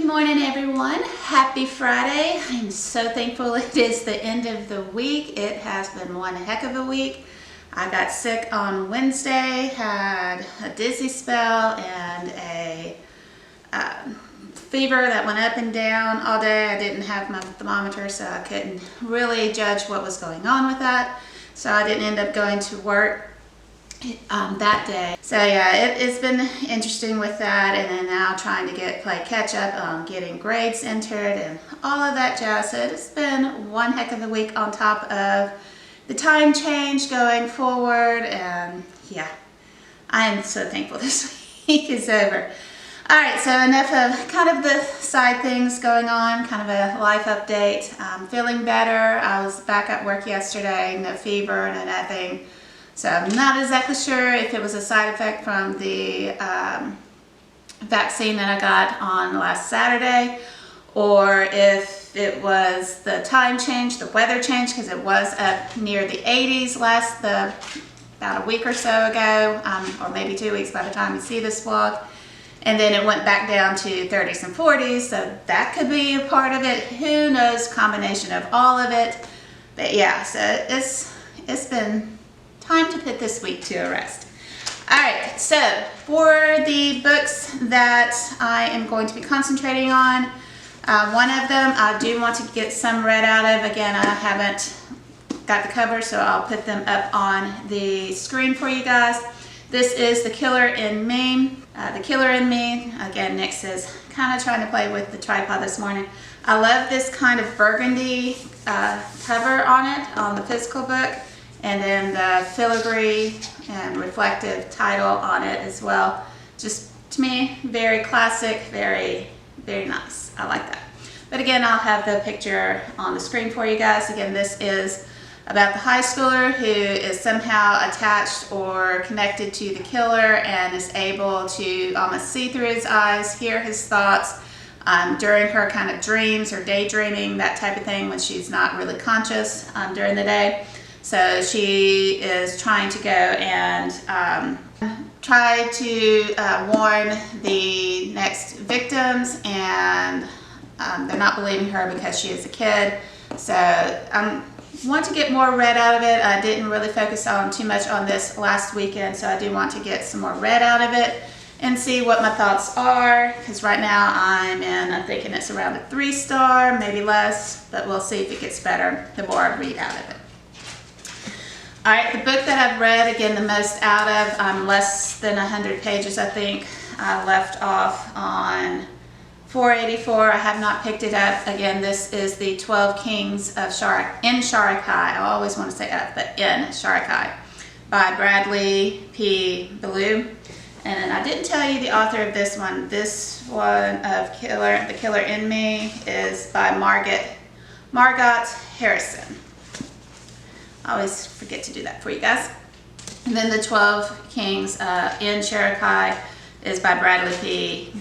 morning, everyone. Happy Friday. I'm so thankful it is the end of the week. It has been one heck of a week. I got sick on Wednesday, had a dizzy spell and a fever that went up and down all day. I didn't have my thermometer, so I couldn't really judge what was going on with that. So I didn't end up going to work that day. So yeah, it's been interesting with that, and then now trying to play catch up on getting grades entered and all of that jazz. So it's been one heck of a week on top of the time change going forward, and yeah, I am so thankful this week is over. Alright, so enough of kind of the side things going on, kind of a life update. I'm feeling better. I was back at work yesterday, no fever, no nothing. So I'm not exactly sure if it was a side effect from the vaccine that I got on last Saturday, or if it was the time change, the weather change, because it was up near the 80s about a week or so ago, or maybe 2 weeks by the time you see this vlog. And then it went back down to 30s and 40s, so that could be a part of it. Who knows, combination of all of it. But yeah, so it's been time to put this week to a rest. Alright, so for the books that I am going to be concentrating on, one of them I do want to get some read out of. Again, I haven't got the cover, so I'll put them up on the screen for you guys. This is The Killer in Me. The Killer in Me, again, Nick is kind of trying to play with the tripod this morning. I love this kind of burgundy cover on it, on the physical book. And then the filigree and reflective title on it as well. Just, to me, very classic, very, very nice. I like that. But again, I'll have the picture on the screen for you guys. Again, this is about the high schooler who is somehow attached or connected to the killer and is able to almost see through his eyes, hear his thoughts during her kind of dreams or daydreaming, that type of thing, when she's not really conscious during the day. So she is trying to go and try to warn the next victims, and they're not believing her because she is a kid. So I want to get more read out of it. I didn't really focus on too much on this last weekend, so I do want to get some more read out of it and see what my thoughts are, because right now I'm thinking it's around a 3-star, maybe less, but we'll see if it gets better the more I read out of it. Alright, the book that I've read, again, the most out of, less than 100 pages, I think. I left off on 484. I have not picked it up. Again, this is the 12 Kings of Sharakhai. I always want to say up, but in Sharakhai, by Bradley P. Beaulieu. And I didn't tell you the author of this one. This one of The Killer in Me is by Margot Harrison. I always forget to do that for you guys. And then the 12 Kings in Sharakhai is by Bradley P.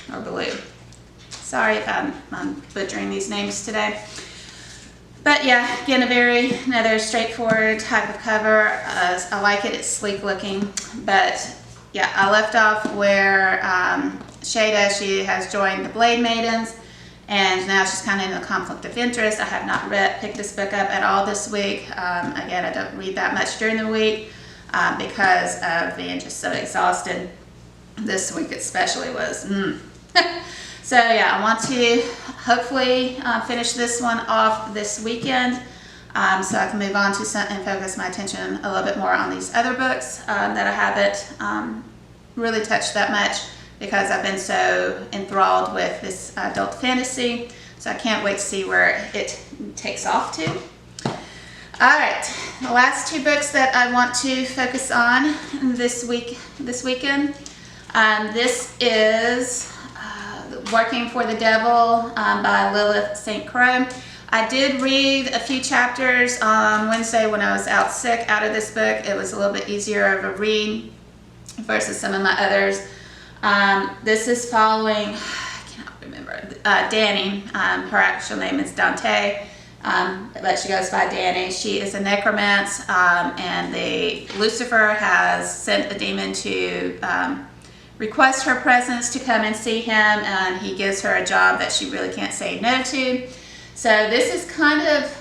Beaulieu. Sorry if I'm butchering these names today. But yeah, again, another straightforward type of cover. I like it. It's sleek looking. But yeah, I left off where Shada, she has joined the Blade Maidens. And now she's kind of in a conflict of interest. I have not picked this book up at all this week. Again, I don't read that much during the week because of being just so exhausted. This week especially was. So yeah, I want to hopefully finish this one off this weekend so I can move on to and focus my attention a little bit more on these other books that I haven't really touched that much, because I've been so enthralled with this adult fantasy. So I can't wait to see where it takes off to. Alright, the last 2 books that I want to focus on this weekend. This is Working for the Devil by Lilith St. Croix. I did read a few chapters on Wednesday when I was out sick out of this book. It was a little bit easier of a read versus some of my others. This is following, I cannot remember, Danny. Her actual name is Dante, but she goes by Danny. She is a necromancer, and Lucifer has sent a demon to request her presence to come and see him, and he gives her a job that she really can't say no to. So this is kind of,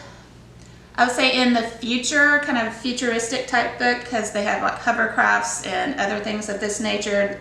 I would say, in the future, kind of futuristic type book, because they have like hovercrafts and other things of this nature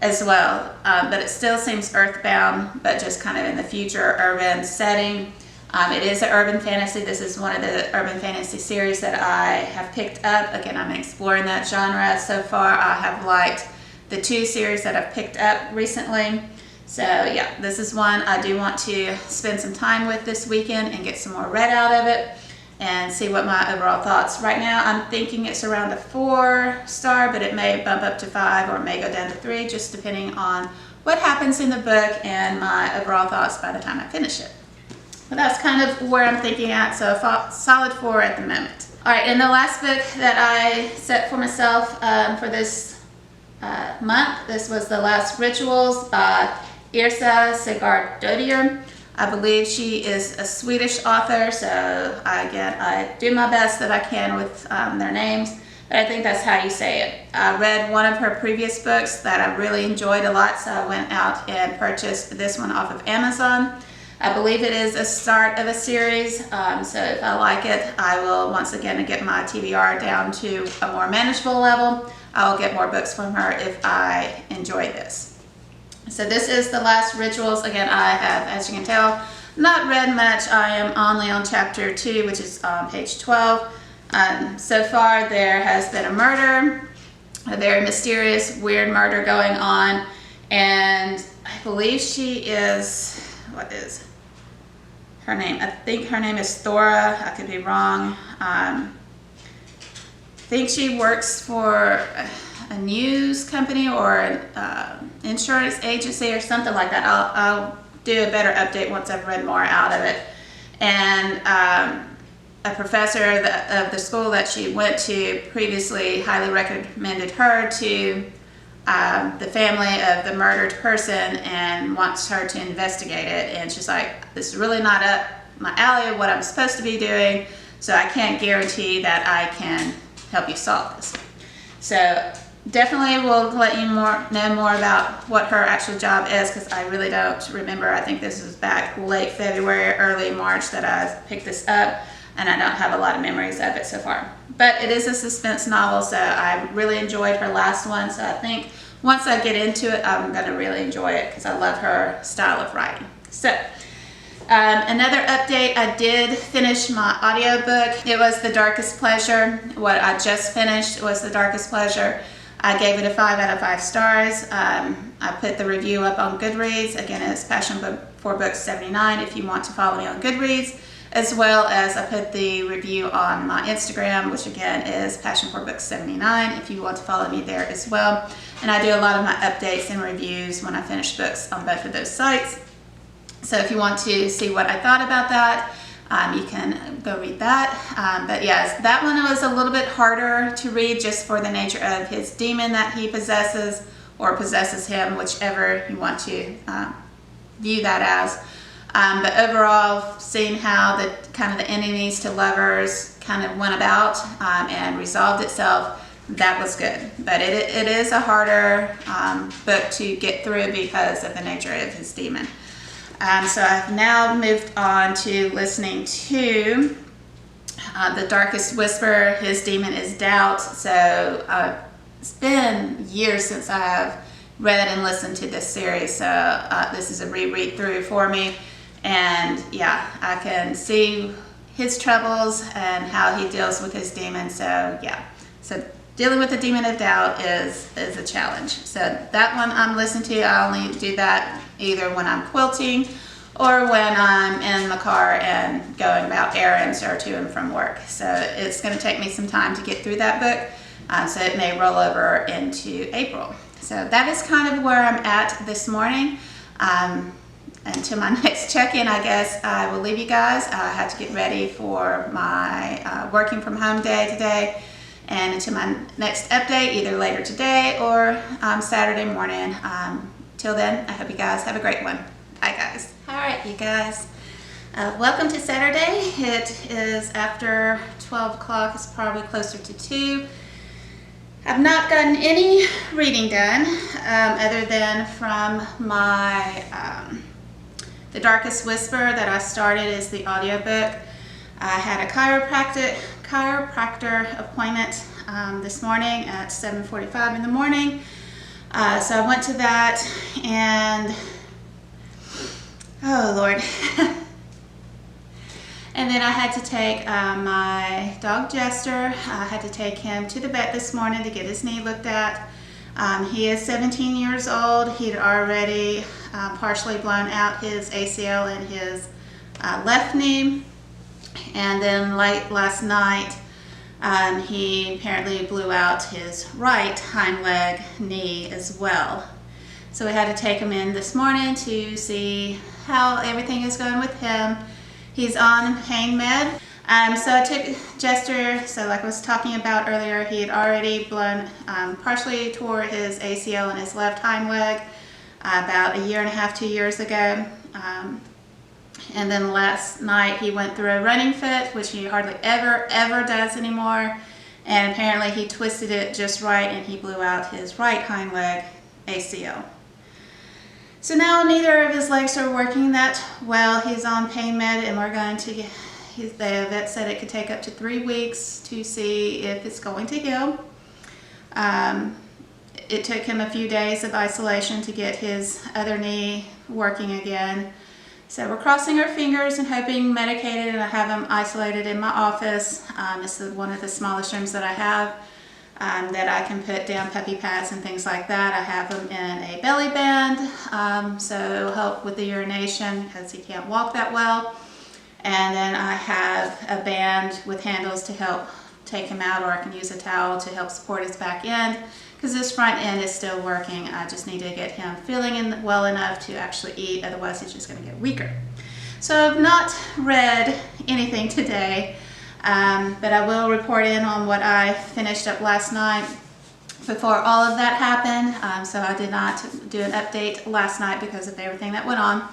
as well. But it still seems earthbound, but just kind of in the future urban setting. It is an urban fantasy. This is one of the urban fantasy series that I have picked up. Again, I'm exploring that genre. So far, I have liked the 2 series that I've picked up recently. So yeah, this is one I do want to spend some time with this weekend and get some more read out of it and see what my overall thoughts. Right now, I'm thinking it's around a 4-star, but it may bump up to 5 or it may go down to 3, just depending on what happens in the book and my overall thoughts by the time I finish it. But that's kind of where I'm thinking at, so a solid 4 at the moment. All right, and the last book that I set for myself for this month, this was The Last Rituals by Yrsa Sigurðardóttir. I believe she is a Swedish author, so again, I do my best that I can with their names, but I think that's how you say it. I read one of her previous books that I really enjoyed a lot, so I went out and purchased this one off of Amazon. I believe it is a start of a series, so if I like it, I will once again get my TBR down to a more manageable level. I will get more books from her if I enjoy this. So this is The Last Rituals. Again, I have, as you can tell, not read much. I am only on chapter 2, which is on page 12. So far, there has been a murder, a very mysterious, weird murder going on, and I believe she is, what is her name? I think her name is Thora. I could be wrong. I think she works for a news company or an insurance agency or something like that. I'll do a better update once I've read more out of it. And a professor of the school that she went to previously highly recommended her to the family of the murdered person and wants her to investigate it. And she's like, this is really not up my alley of what I'm supposed to be doing, so I can't guarantee that I can help you solve this. So definitely will let you know more about what her actual job is, because I really don't remember. I think this was back late February, early March that I picked this up, and I don't have a lot of memories of it so far. But it is a suspense novel, so I really enjoyed her last one, so I think once I get into it, I'm going to really enjoy it because I love her style of writing. So another update, I did finish my audiobook. It was The Darkest Pleasure. What I just finished was The Darkest Pleasure. I gave it a 5 out of 5 stars. I put the review up on Goodreads. Again, it's Passion for Books 79 if you want to follow me on Goodreads, as well as I put the review on my Instagram, which again is Passion for Books 79 if you want to follow me there as well. And I do a lot of my updates and reviews when I finish books on both of those sites. So if you want to see what I thought about that, you can go read that. But yes, that one was a little bit harder to read just for the nature of his demon that he possesses, or possesses him, whichever you want to view that as. But overall, seeing how the kind of the enemies to lovers kind of went about and resolved itself, that was good. But it is a harder book to get through because of the nature of his demon. So I've now moved on to listening to The Darkest Whisper, His Demon is Doubt. So it's been years since I have read and listened to this series, so this is a reread through for me. And yeah, I can see his troubles and how he deals with his demon. So yeah, so dealing with the demon of doubt is a challenge. So that one I'm listening to. I only do that either when I'm quilting or when I'm in the car and going about errands or to and from work. So it's going to take me some time to get through that book. So it may roll over into April. So that is kind of where I'm at this morning. Until my next check-in, I guess I will leave you guys. I have to get ready for my working from home day today. And until my next update, either later today or Saturday morning. Till then, I hope you guys have a great one. Bye, guys. All right, you guys. Welcome to Saturday. It is after 12 o'clock. It's probably closer to 2. I've not gotten any reading done other than from my The Darkest Whisper that I started as the audiobook. I had a chiropractor appointment this morning at 7:45 in the morning. So I went to that, and oh Lord. And then I had to take my dog Jester. I had to take him to the vet this morning to get his knee looked at. He is 17 years old. He'd already partially blown out his ACL in his left knee. And then late last night, he apparently blew out his right hind leg knee as well. So we had to take him in this morning to see how everything is going with him. He's on pain med. So I took Jester, so like I was talking about earlier, he had already blown, partially tore his ACL in his left hind leg about 1.5 to 2 years ago. And then last night he went through a running fit, which he hardly ever does anymore. And apparently he twisted it just right and he blew out his right hind leg ACL. So now neither of his legs are working that well. He's on pain med, and we're going to get, the vet said it could take up to 3 weeks to see if it's going to heal. It took him a few days of isolation to get his other knee working again. So we're crossing our fingers and hoping medicated, and I have him isolated in my office. This is one of the smallest rooms that I have. That I can put down puppy pads and things like that. I have him in a belly band, so it'll help with the urination because he can't walk that well. And then I have a band with handles to help take him out, or I can use a towel to help support his back end because this front end is still working. I just need to get him feeling in well enough to actually eat, otherwise he's just going to get weaker. So I've not read anything today. But I will report in on what I finished up last night before all of that happened. So I did not do an update last night because of everything that went on.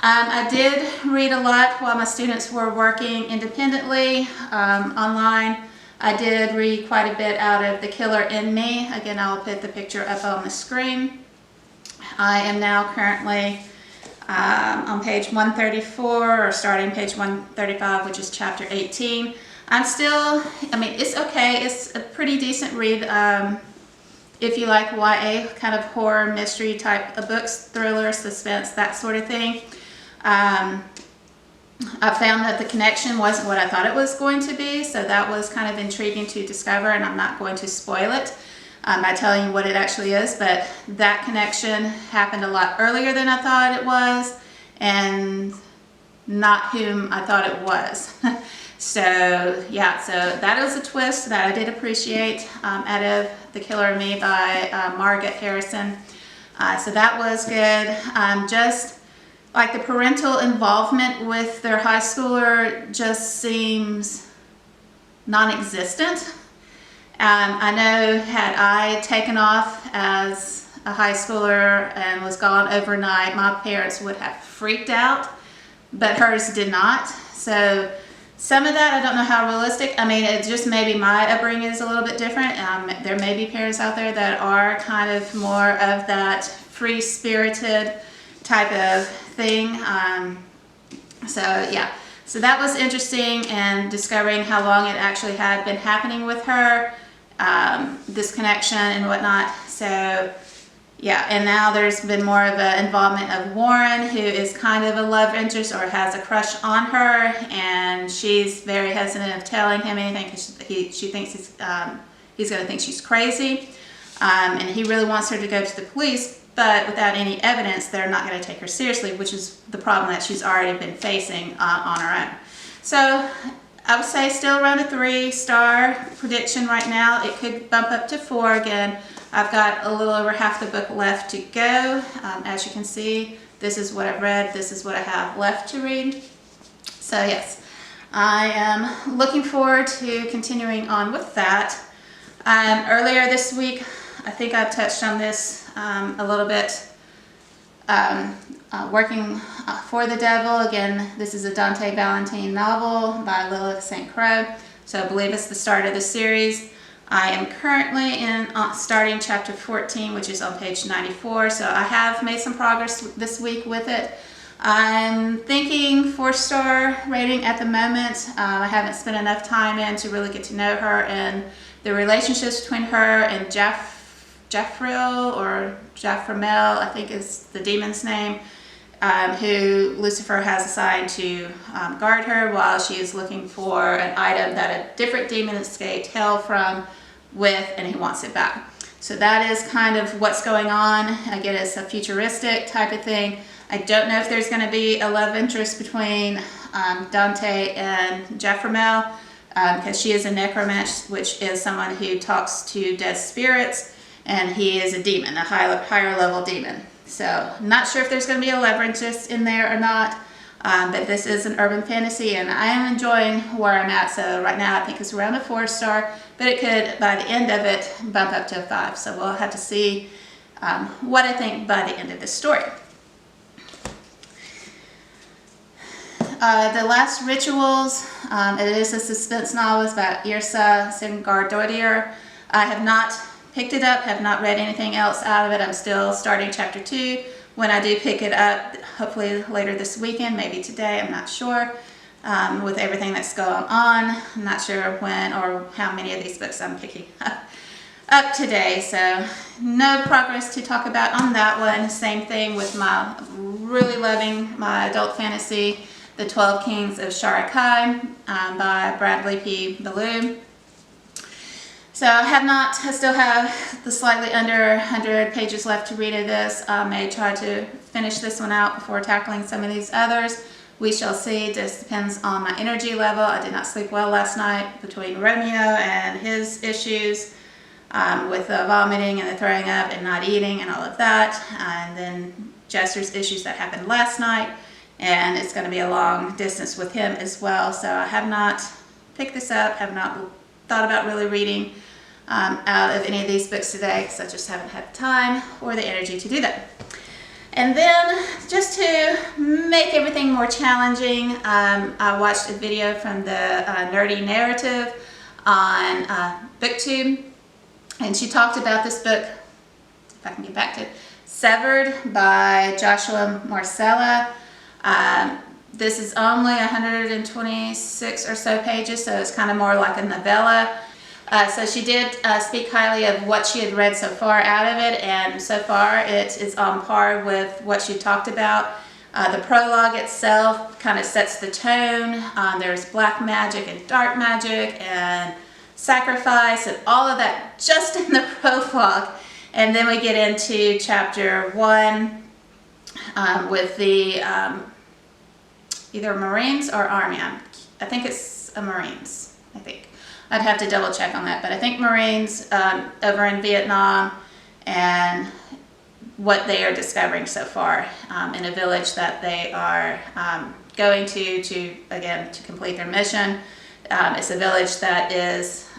I did read a lot while my students were working independently online. I did read quite a bit out of The Killer in Me. Again, I'll put the picture up on the screen. I am now currently on page 134, or starting page 135, which is chapter 18. I'm still, I mean, it's okay. It's a pretty decent read if you like YA kind of horror mystery type of books, thriller, suspense, that sort of thing. I found that the connection wasn't what I thought it was going to be, so that was kind of intriguing to discover, and I'm not going to spoil it by telling you what it actually is, but that connection happened a lot earlier than I thought it was, and not whom I thought it was. So yeah, so that was a twist that I did appreciate out of The Killer in Me by Margot Harrison. So that was good. Just like the parental involvement with their high schooler just seems non-existent. I know had I taken off as a high schooler and was gone overnight, my parents would have freaked out, but hers did not. So some of that, I don't know how realistic. I mean, it just maybe my upbringing is a little bit different. There may be parents out there that are kind of more of that free-spirited type of thing. So yeah, so that was interesting, and discovering how long it actually had been happening with her. This connection and whatnot. So yeah, and now there's been more of an involvement of Warren, who is kind of a love interest or has a crush on her, and she's very hesitant of telling him anything because she thinks he's going to think she's crazy, and he really wants her to go to the police, but without any evidence they're not going to take her seriously, which is the problem that she's already been facing on her own. So I would say still around a 3-star prediction right now. It could bump up to 4 again. I've got a little over half the book left to go. As you can see, this is what I've read. This is what I have left to read. So yes, I am looking forward to continuing on with that. Earlier this week, I think I touched on this a little bit. Working for the Devil. Again, this is a Dante Valentine novel by Lilith St. Croix. So I believe it's the start of the series. I am currently in starting chapter 14, which is on page 94, so I have made some progress this week with it. I'm thinking 4-star rating at the moment. I haven't spent enough time in to really get to know her, and the relationships between her and Jafriel, or Jaframel, I think is the demon's name, who Lucifer has assigned to guard her while she is looking for an item that a different demon escaped hell from with, and he wants it back. So that is kind of what's going on. Again, it's a futuristic type of thing. I don't know if there's going to be a love interest between Dante and Jaframel, because she is a necromancer, which is someone who talks to dead spirits, and he is a demon, a higher level demon. So not sure if there's going to be a love interest in there or not, but this is an urban fantasy, and I am enjoying where I'm at. So right now I think it's around a 4-star, but it could, by the end of it, bump up to a 5. So we'll have to see what I think by the end of this story. The Last Rituals, it is a suspense novel. It's about Yrsa Sigurðardóttir. I have not picked it up, have not read anything else out of it. I'm still starting chapter 2. When I do pick it up, hopefully later this weekend, maybe today, I'm not sure. With everything that's going on, I'm not sure when or how many of these books I'm picking up today. So no progress to talk about on that one. Same thing with my really loving my adult fantasy, The 12 Kings of Sharakhai by Bradley P. Beaulieu. So I still have the slightly under 100 pages left to read of this. I may try to finish this one out before tackling some of these others. We shall see. Just depends on my energy level. I did not sleep well last night between Romeo and his issues with the vomiting and the throwing up and not eating and all of that. And then Jester's issues that happened last night. And it's going to be a long distance with him as well. So I have not picked this up, have not thought about really reading out of any of these books today, because I just haven't had the time or the energy to do that. And then, just to make everything more challenging, I watched a video from the Nerdy Narrative on BookTube, and she talked about this book, if I can get back to it, Severed by Joshua Marcella. This is only 126 or so pages, so it's kind of more like a novella. So she did speak highly of what she had read so far out of it, and so far it is on par with what she talked about. The prologue itself kind of sets the tone. There's black magic and dark magic and sacrifice and all of that just in the prologue. And then we get into chapter 1 with the either Marines or Army. I think it's a Marines, I think. I'd have to double check on that, but I think Marines over in Vietnam, and what they are discovering so far in a village that they are going to again, to complete their mission. It's a village that is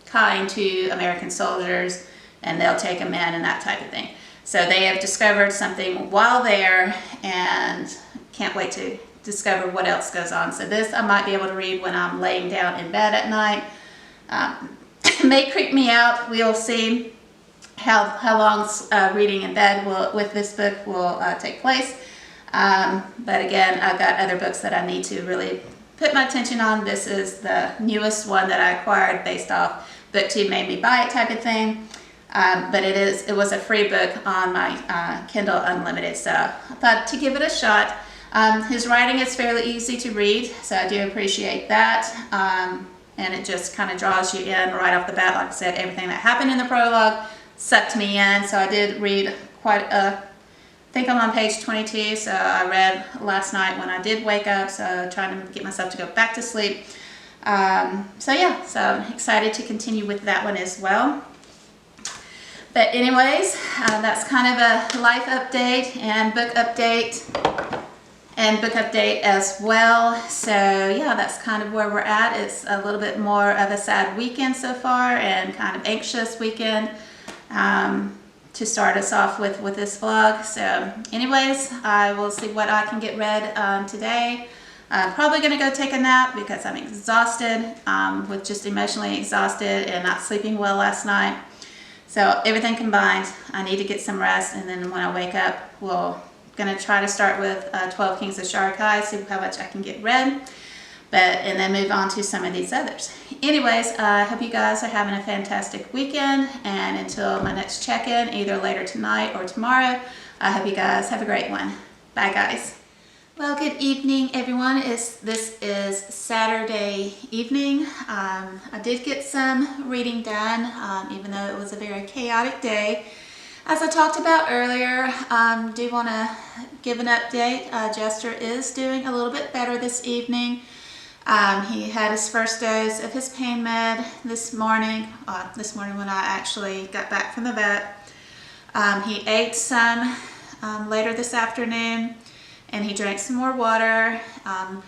kind to American soldiers, and they'll take them in and that type of thing. So they have discovered something while there, and can't wait to discover what else goes on. So this I might be able to read when I'm laying down in bed at night. May creep me out. We'll see how long reading in bed with this book will take place. But again, I've got other books that I need to really put my attention on. This is the newest one that I acquired based off BookTube made me buy it type of thing. But it was a free book on my Kindle Unlimited, so I thought to give it a shot. His writing is fairly easy to read, so I do appreciate that. And it just kind of draws you in right off the bat. Like I said, everything that happened in the prologue sucked me in, so I did read quite I think I'm on page 22, so I read last night when I did wake up, so trying to get myself to go back to sleep. So yeah, so I'm excited to continue with that one as well. But anyways, that's kind of a life update and book update as well. So yeah, that's kind of where we're at. It's a little bit more of a sad weekend so far, and kind of anxious weekend to start us off with this vlog. So anyways, I will see what I can get read today. I'm probably going to go take a nap because I'm exhausted, with just emotionally exhausted and not sleeping well last night. So everything combined, I need to get some rest, and then when I wake up, we're going to try to start with 12 Kings of Sharakhai, see how much I can get read, and then move on to some of these others. Anyways, I hope you guys are having a fantastic weekend, and until my next check-in, either later tonight or tomorrow, I hope you guys have a great one. Bye, guys. Well, good evening, everyone. This is Saturday evening. I did get some reading done, even though it was a very chaotic day. As I talked about earlier, do want to give an update. Jester is doing a little bit better this evening. He had his first dose of his pain med this morning when I actually got back from the vet. He ate some later this afternoon, and he drank some more water.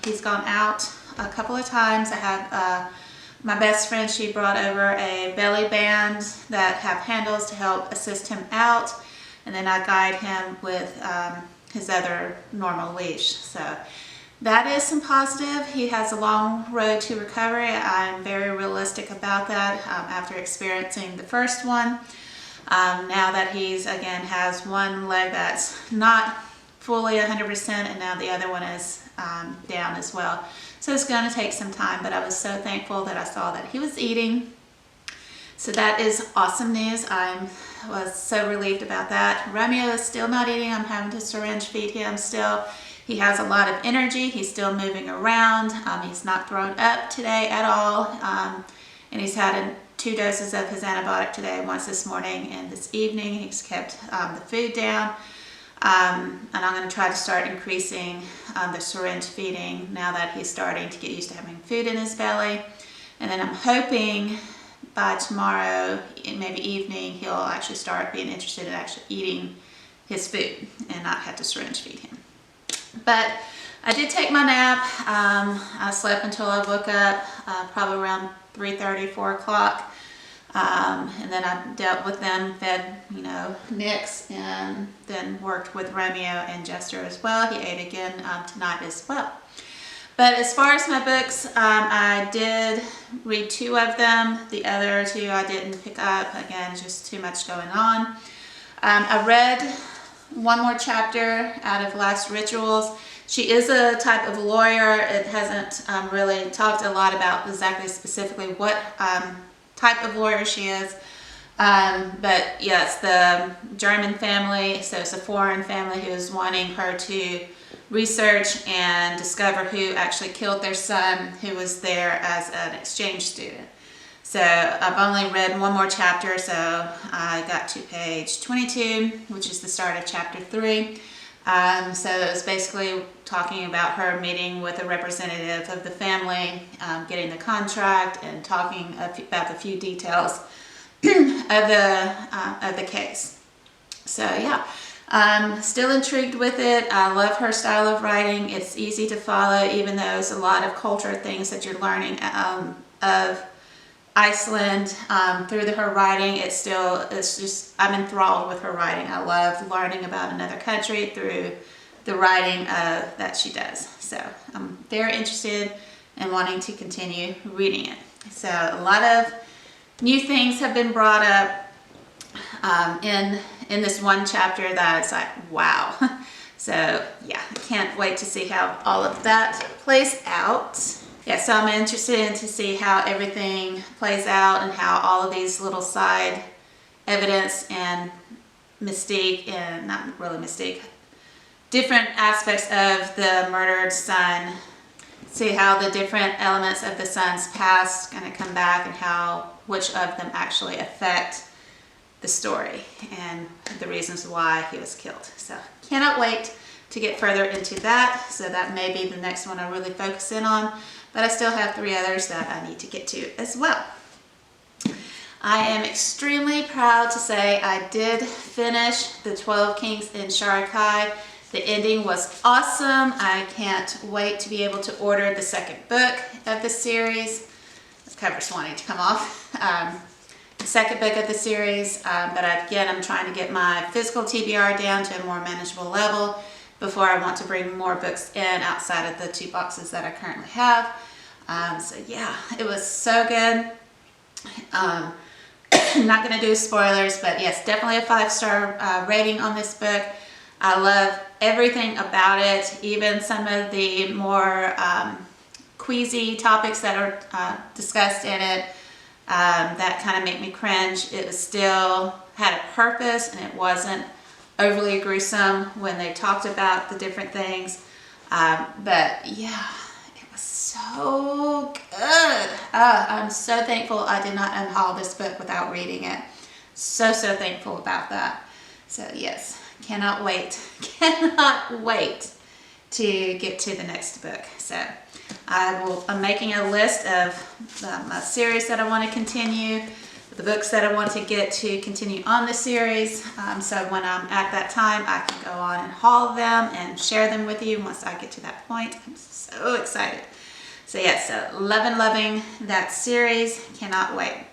He's gone out a couple of times. I had my best friend, she brought over a belly band that have handles to help assist him out, and then I guide him with his other normal leash. So that is some positive. He has a long road to recovery. I'm very realistic about that after experiencing the first one. Now that he's again has one leg that's not fully 100%, and now the other one is down as well. So it's going to take some time, but I was so thankful that I saw that he was eating. So that is awesome news. I was so relieved about that. Romeo is still not eating. I'm having to syringe feed him still. He has a lot of energy. He's still moving around. He's not thrown up today at all. And he's had 2 doses of his antibiotic today, once this morning and this evening. He's kept the food down. And I'm going to try to start increasing the syringe feeding now that he's starting to get used to having food in his belly. And then I'm hoping by tomorrow, maybe evening, he'll actually start being interested in actually eating his food and not have to syringe feed him. But I did take my nap. I slept until I woke up, probably around 3:30, 4 o'clock. And then I dealt with them, fed, Nix, and then worked with Romeo and Jester as well. He ate again tonight as well. But as far as my books, I did read 2 of them. The other 2 I didn't pick up. Again, just too much going on. I read one more chapter out of Last Rituals. She is a type of lawyer. It hasn't really talked a lot about exactly specifically what type of lawyer she is. But yes, the German family, so it's a foreign family who is wanting her to research and discover who actually killed their son, who was there as an exchange student. So I've only read one more chapter, so I got to page 22, which is the start of chapter 3. So it was basically talking about her meeting with a representative of the family, getting the contract, and talking about the few details of the case. So yeah, I'm still intrigued with it. I love her style of writing. It's easy to follow, even though there's a lot of culture things that you're learning of Iceland through her writing. It's just, I'm enthralled with her writing. I love learning about another country through the writing that she does. So I'm very interested in wanting to continue reading it. So a lot of new things have been brought up in this one chapter that it's like, wow. So yeah, I can't wait to see how all of that plays out. Yeah, so I'm interested to see how everything plays out and how all of these little side evidence and mystique, and not really mystique, different aspects of the murdered son, see how the different elements of the son's past kind of come back and which of them actually affect the story and the reasons why he was killed. So cannot wait to get further into that. So that may be the next one I really focus in on. But I still have 3 others that I need to get to as well. I am extremely proud to say I did finish the 12 Kings in Sharakhai. The ending was awesome. I can't wait to be able to order the 2nd book of the series. This cover's wanting to come off. The 2nd book of the series, but again, I'm trying to get my physical TBR down to a more manageable level. before I want to bring more books in outside of the 2 boxes that I currently have. So yeah, it was so good. I'm not going to do spoilers, but yes, definitely a 5-star rating on this book. I love everything about it, even some of the more queasy topics that are discussed in it that kind of make me cringe. It was still had a purpose, and it wasn't overly gruesome when they talked about the different things. But yeah, it was so good. I'm so thankful I did not unhaul this book without reading it. So thankful about that. So yes, cannot wait to get to the next book. So I'm making a list of my series that I want to continue, the books that I want to get to continue on the series. So when I'm at that time, I can go on and haul them and share them with you once I get to that point. I'm so excited. So yeah, so loving that series. Cannot wait.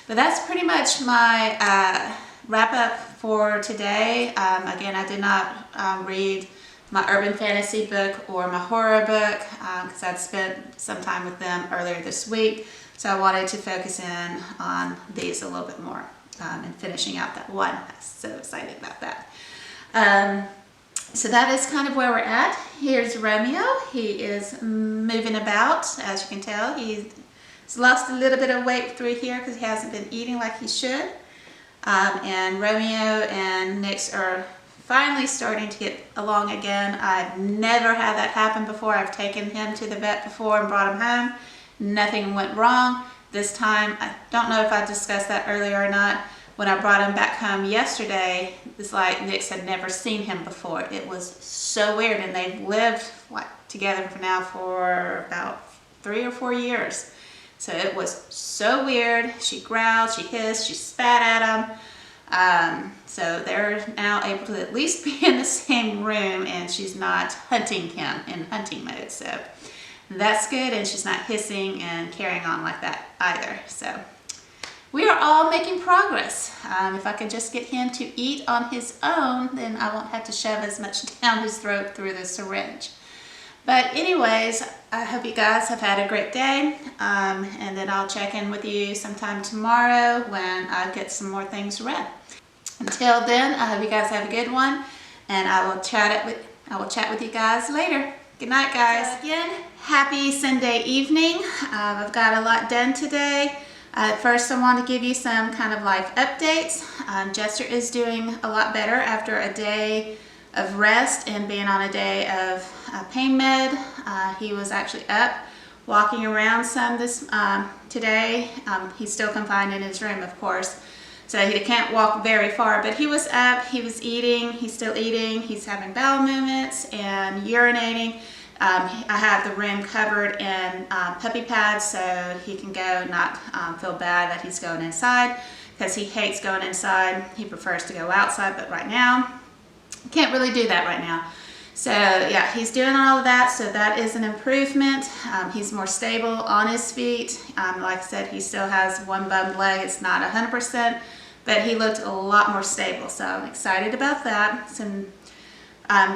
But that's pretty much my wrap up for today. Again, I did not read my urban fantasy book or my horror book because I'd spent some time with them earlier this week. So I wanted to focus in on these a little bit more and finishing out that one. I'm so excited about that. So that is kind of where we're at. Here's Romeo. He is moving about. As you can tell, he's lost a little bit of weight through here because he hasn't been eating like he should. And Romeo and Nyx are finally starting to get along again. I've never had that happen before. I've taken him to the vet before and brought him home. Nothing went wrong. This time, I don't know if I discussed that earlier or not. When I brought him back home yesterday, it's like Nyx had never seen him before. It was so weird, and they've lived together for about 3 or 4 years. So it was so weird. She growled, she hissed, she spat at him. So they're now able to at least be in the same room, and she's not hunting him in hunting mode. So that's good, and she's not hissing and carrying on like that either. So we are all making progress. If I can just get him to eat on his own, then I won't have to shove as much down his throat through the syringe. But anyways, I hope you guys have had a great day, and then I'll check in with you sometime tomorrow when I get some more things read. Until then, I hope you guys have a good one, and I will chat with you guys later. Good night, guys. So again, happy Sunday evening. I've got a lot done today. First, I want to give you some kind of life updates. Jester is doing a lot better after a day of rest and being on a day of pain med. He was actually up walking around some today. He's still confined in his room, of course, so he can't walk very far, but he was up, he was eating, he's still eating, he's having bowel movements and urinating. I have the room covered in puppy pads so he can go, not feel bad that he's going inside, because he hates going inside. He prefers to go outside, but right now can't really do that right now. So yeah, he's doing all of that, so that is an improvement. He's more stable on his feet. Like I said, he still has one bummed leg. It's not 100%, but he looked a lot more stable, so I'm excited about that. So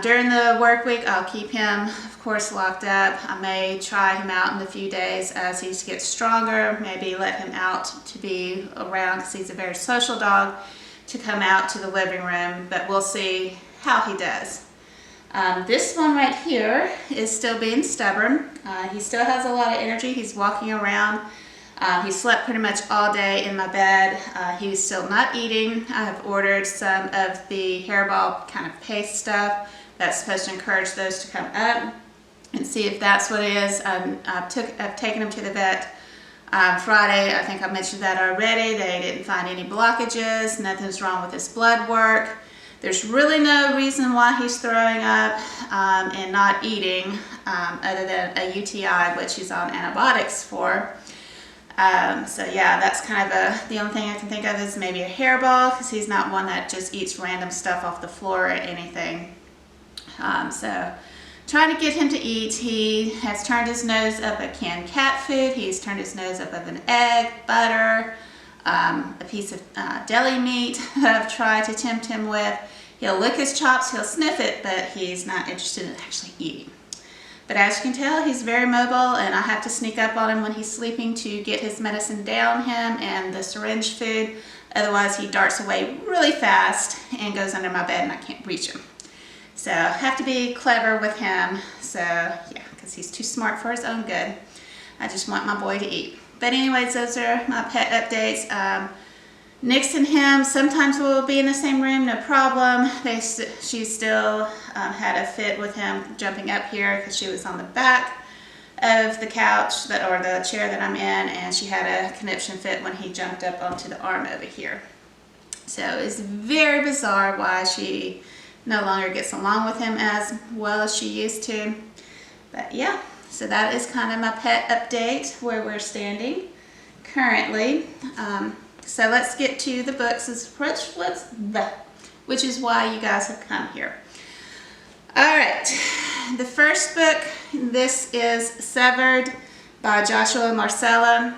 during the work week, I'll keep him, of course, locked up. I may try him out in a few days as he gets stronger, maybe let him out to be around, because he's a very social dog, to come out to the living room, but we'll see how he does. This one right here is still being stubborn. He still has a lot of energy. He's walking around. He slept pretty much all day in my bed. He's still not eating. I have ordered some of the hairball kind of paste stuff that's supposed to encourage those to come up and see if that's what it is. I've taken him to the vet Friday. I think I mentioned that already. They didn't find any blockages. Nothing's wrong with his blood work. There's really no reason why he's throwing up and not eating other than a UTI, which he's on antibiotics for. So yeah, that's kind of the only thing I can think of is maybe a hairball, because he's not one that just eats random stuff off the floor or anything. So trying to get him to eat. He has turned his nose up at canned cat food. He's turned his nose up at an egg, butter, a piece of deli meat that I've tried to tempt him with. He'll lick his chops, he'll sniff it, but he's not interested in actually eating. But as you can tell, he's very mobile, and I have to sneak up on him when he's sleeping to get his medicine down him and the syringe food. Otherwise, he darts away really fast and goes under my bed and I can't reach him. So I have to be clever with him. So yeah, because he's too smart for his own good. I just want my boy to eat. But anyways, those are my pet updates. Nix and him sometimes will be in the same room, no problem. She still had a fit with him jumping up here because she was on the back of the couch or the chair that I'm in, and she had a conniption fit when he jumped up onto the arm over here. So it's very bizarre why she no longer gets along with him as well as she used to. But yeah, so that is kind of my pet update where we're standing currently. So let's get to the books, which is why you guys have come here. All right, the first book, this is Severed by Joshua and Marcella.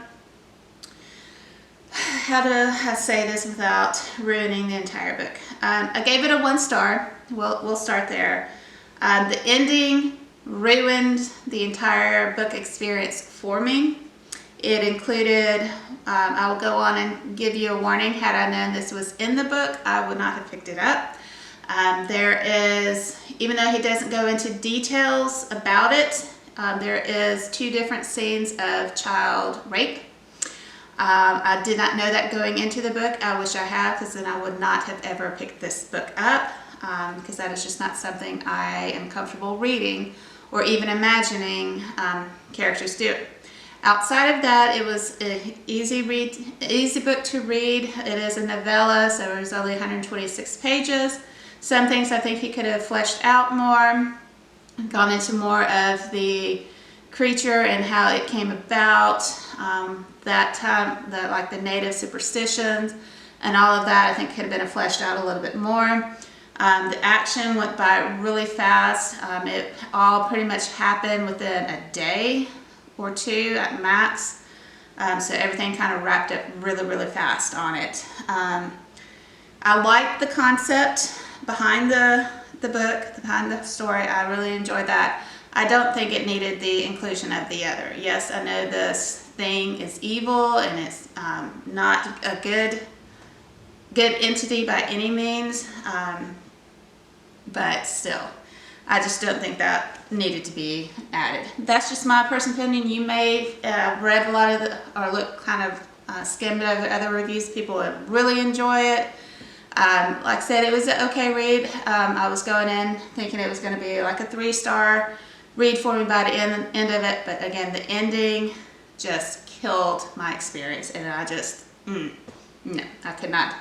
How do I say this without ruining the entire book? I gave it a 1 star. We'll start there. The ending ruined the entire book experience for me. It included, I will go on and give you a warning. Had I known this was in the book, I would not have picked it up. There is, even though he doesn't go into details about it, there is 2 different scenes of child rape. I did not know that going into the book. I wish I had, because then I would not have ever picked this book up, because that is just not something I am comfortable reading or even imagining characters do. Outside of that, it was an easy book to read. It is a novella, so it was only 126 pages. Some things I think he could have fleshed out more, gone into more of the creature and how it came about, that time, like the native superstitions and all of that. I think could have been fleshed out a little bit more. The action went by really fast. It all pretty much happened within a day or 2 at max. So everything kind of wrapped up really, really fast on it. I liked the concept behind the book, behind the story. I really enjoyed that. I don't think it needed the inclusion of the other. Yes, I know this thing is evil and it's not a good entity by any means, but still, I just don't think that needed to be added. That's just my personal opinion. You may read a lot of or look kind of skimmed over other reviews. People would really enjoy it. Like I said, it was an okay read. I was going in thinking it was going to be like a 3-star read for me by the end of it, but again, the ending just killed my experience, and I just, no, I could not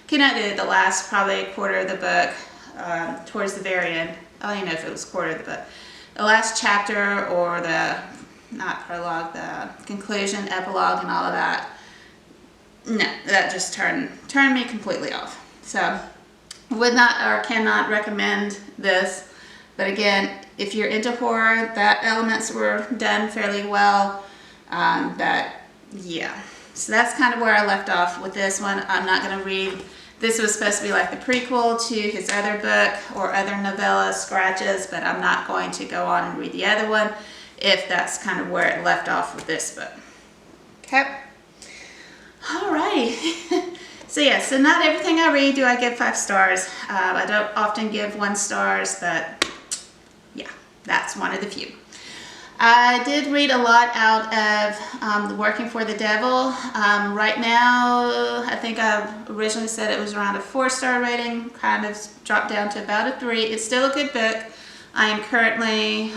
do it. The last probably quarter of the book, towards the very end, I don't even know if it was quarter of the book, the last chapter or the, not prologue, the conclusion, epilogue and all of that, no, that just turned me completely off. So would not or cannot recommend this. But again, if you're into horror, that elements were done fairly well. But yeah, so that's kind of where I left off with this one. I'm not going to read. This was supposed to be like the prequel to his other book or other novella, Scratches, but I'm not going to go on and read the other one if that's kind of where it left off with this book. Okay. Alrighty. So yeah, so not everything I read do I give 5 stars. I don't often give 1 stars, but yeah, that's one of the few. I did read a lot out of Working for the Devil. Right now, I think I originally said it was around a 4-star rating, kind of dropped down to about a 3. It's still a good book. I am currently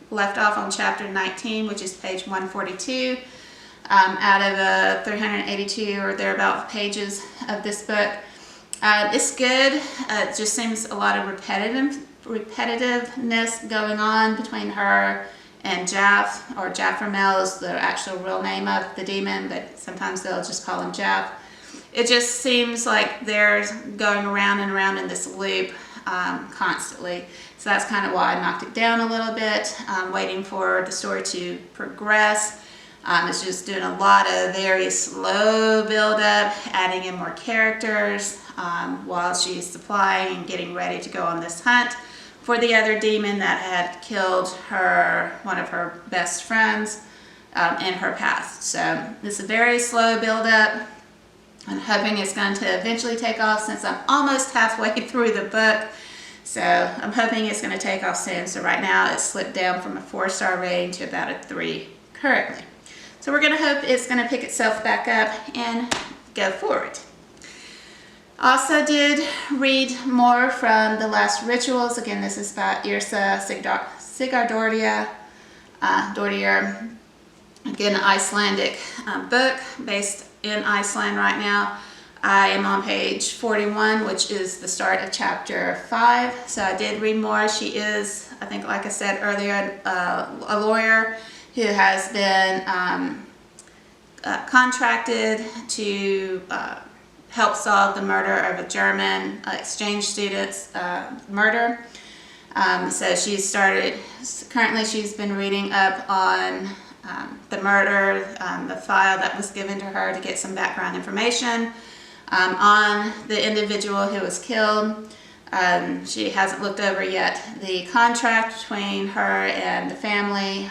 left off on chapter 19, which is page 142. Out of 382 or thereabout pages of this book. It's good. It just seems a lot of repetitiveness going on between her and Jaff, or Jaframel is the actual real name of the demon, but sometimes they'll just call him Jaff. It just seems like they're going around and around in this loop constantly. So that's kind of why I knocked it down a little bit, waiting for the story to progress. It's just doing a lot of very slow build up, adding in more characters while she's supplying and getting ready to go on this hunt for the other demon that had killed one of her best friends in her past. So it's a very slow build up. I'm hoping it's going to eventually take off since I'm almost halfway through the book. So I'm hoping it's going to take off soon. So right now it's slipped down from a 4-star rating to about a 3 currently. So we're going to hope it's going to pick itself back up and go forward. Also did read more from The Last Rituals. Again, this is by Yrsa Sigurdardóttir. Again, an Icelandic book based in Iceland right now. I am on page 41, which is the start of chapter 5. So I did read more. She is, I think, like I said earlier, a lawyer who has been contracted to help solve the murder of a German exchange student's murder. So currently she's been reading up on the murder, the file that was given to her to get some background information on the individual who was killed. She hasn't looked over yet the contract between her and the family.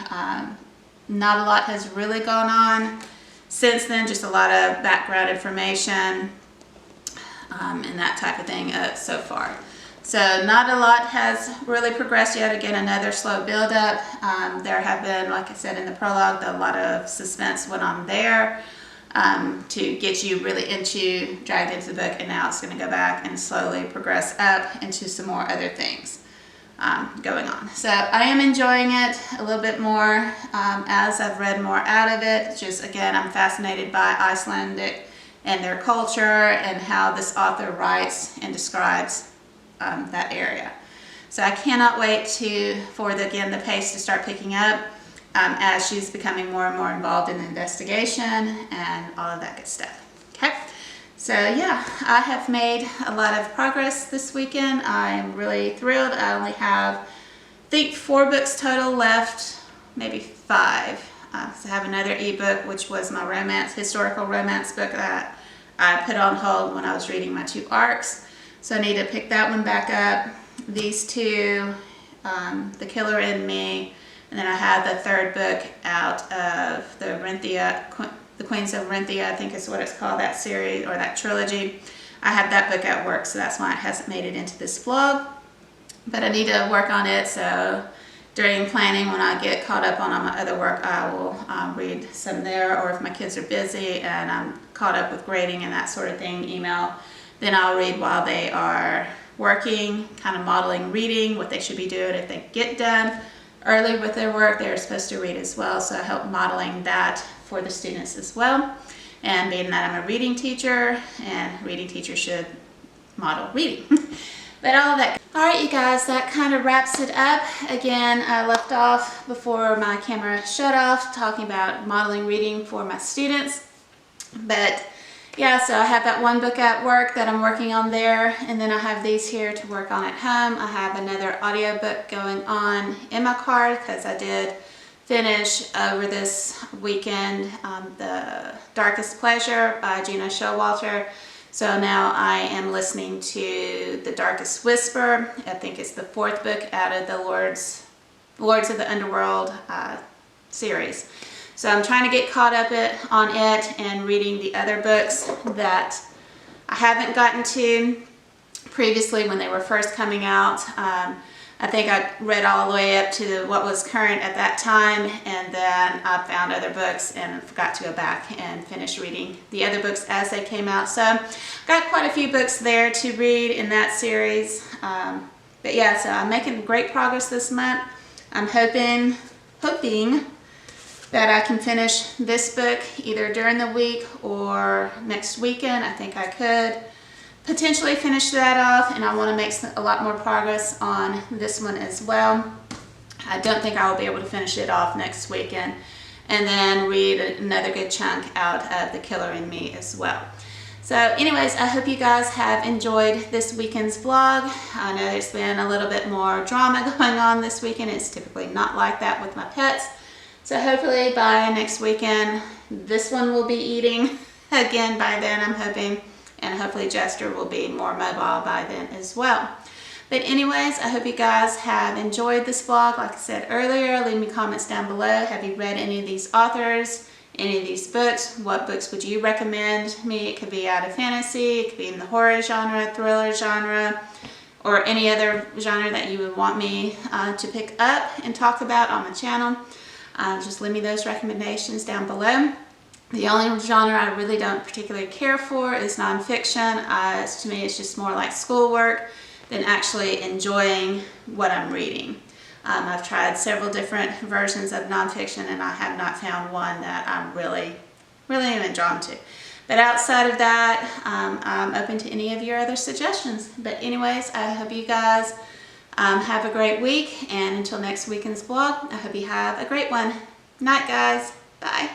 Not a lot has really gone on since then, just a lot of background information and that type of thing so far. So not a lot has really progressed yet. Again, another slow build-up. There have been, like I said in the prologue, a lot of suspense went on there to get you really dragged into the book, and now it's going to go back and slowly progress up into some more other things going on. So I am enjoying it a little bit more as I've read more out of it. Just again, I'm fascinated by Icelandic and their culture and how this author writes and describes that area. So I cannot wait for the pace to start picking up as she's becoming more and more involved in the investigation and all of that good stuff. Okay, so yeah, I have made a lot of progress this weekend. I am really thrilled. I only have, I think, 4 books total left, maybe 5. So I have another ebook, which was my historical romance book that I put on hold when I was reading my 2 arcs. So I need to pick that one back up. These 2, The Killer in Me, and then I have the 3rd book out of the Queens of Renthia, I think is what it's called, that series or that trilogy. I have that book at work, so that's why it hasn't made it into this vlog. But I need to work on it, so during planning, when I get caught up on all my other work, I will read some there, or if my kids are busy and I'm caught up with grading and that sort of thing, email, then I'll read while they are working, kind of modeling reading, what they should be doing if they get done early with their work. They're supposed to read as well, so I help modeling that for the students as well. And being that I'm a reading teacher, and reading teachers should model reading. But all of that. All right, you guys, that kind of wraps it up. Again, I left off before my camera shut off talking about modeling reading for my students. But yeah, so I have that one book at work that I'm working on there, and then I have these here to work on at home. I have another audiobook going on in my car because I did finish over this weekend The Darkest Pleasure by Gena Showalter. So now I am listening to The Darkest Whisper. I think it's the 4th book out of the Lords of the Underworld series. So I'm trying to get caught up on it and reading the other books that I haven't gotten to previously when they were first coming out. I think I read all the way up to what was current at that time, and then I found other books and forgot to go back and finish reading the other books as they came out. So got quite a few books there to read in that series. But yeah, so I'm making great progress this month. I'm hoping that I can finish this book either during the week or next weekend. I think I could potentially finish that off, and I want to make a lot more progress on this one as well. I don't think I will be able to finish it off next weekend, and then read another good chunk out of The Killer in Me as well. So anyways, I hope you guys have enjoyed this weekend's vlog. I know there's been a little bit more drama going on this weekend. It's typically not like that with my pets. So hopefully by next weekend, this one will be eating again by then, I'm hoping. And hopefully Jester will be more mobile by then as well. But anyways, I hope you guys have enjoyed this vlog. Like I said earlier, leave me comments down below. Have you read any of these authors, any of these books? What books would you recommend me? It could be out of fantasy, it could be in the horror genre, thriller genre, or any other genre that you would want me to pick up and talk about on my channel. Just leave me those recommendations down below. The only genre I really don't particularly care for is nonfiction. To me, it's just more like schoolwork than actually enjoying what I'm reading. I've tried several different versions of nonfiction and I have not found one that I'm really even drawn to. But outside of that, I'm open to any of your other suggestions. But anyways, I hope you guys have a great week, and until next weekend's vlog, I hope you have a great one. Night, guys. Bye.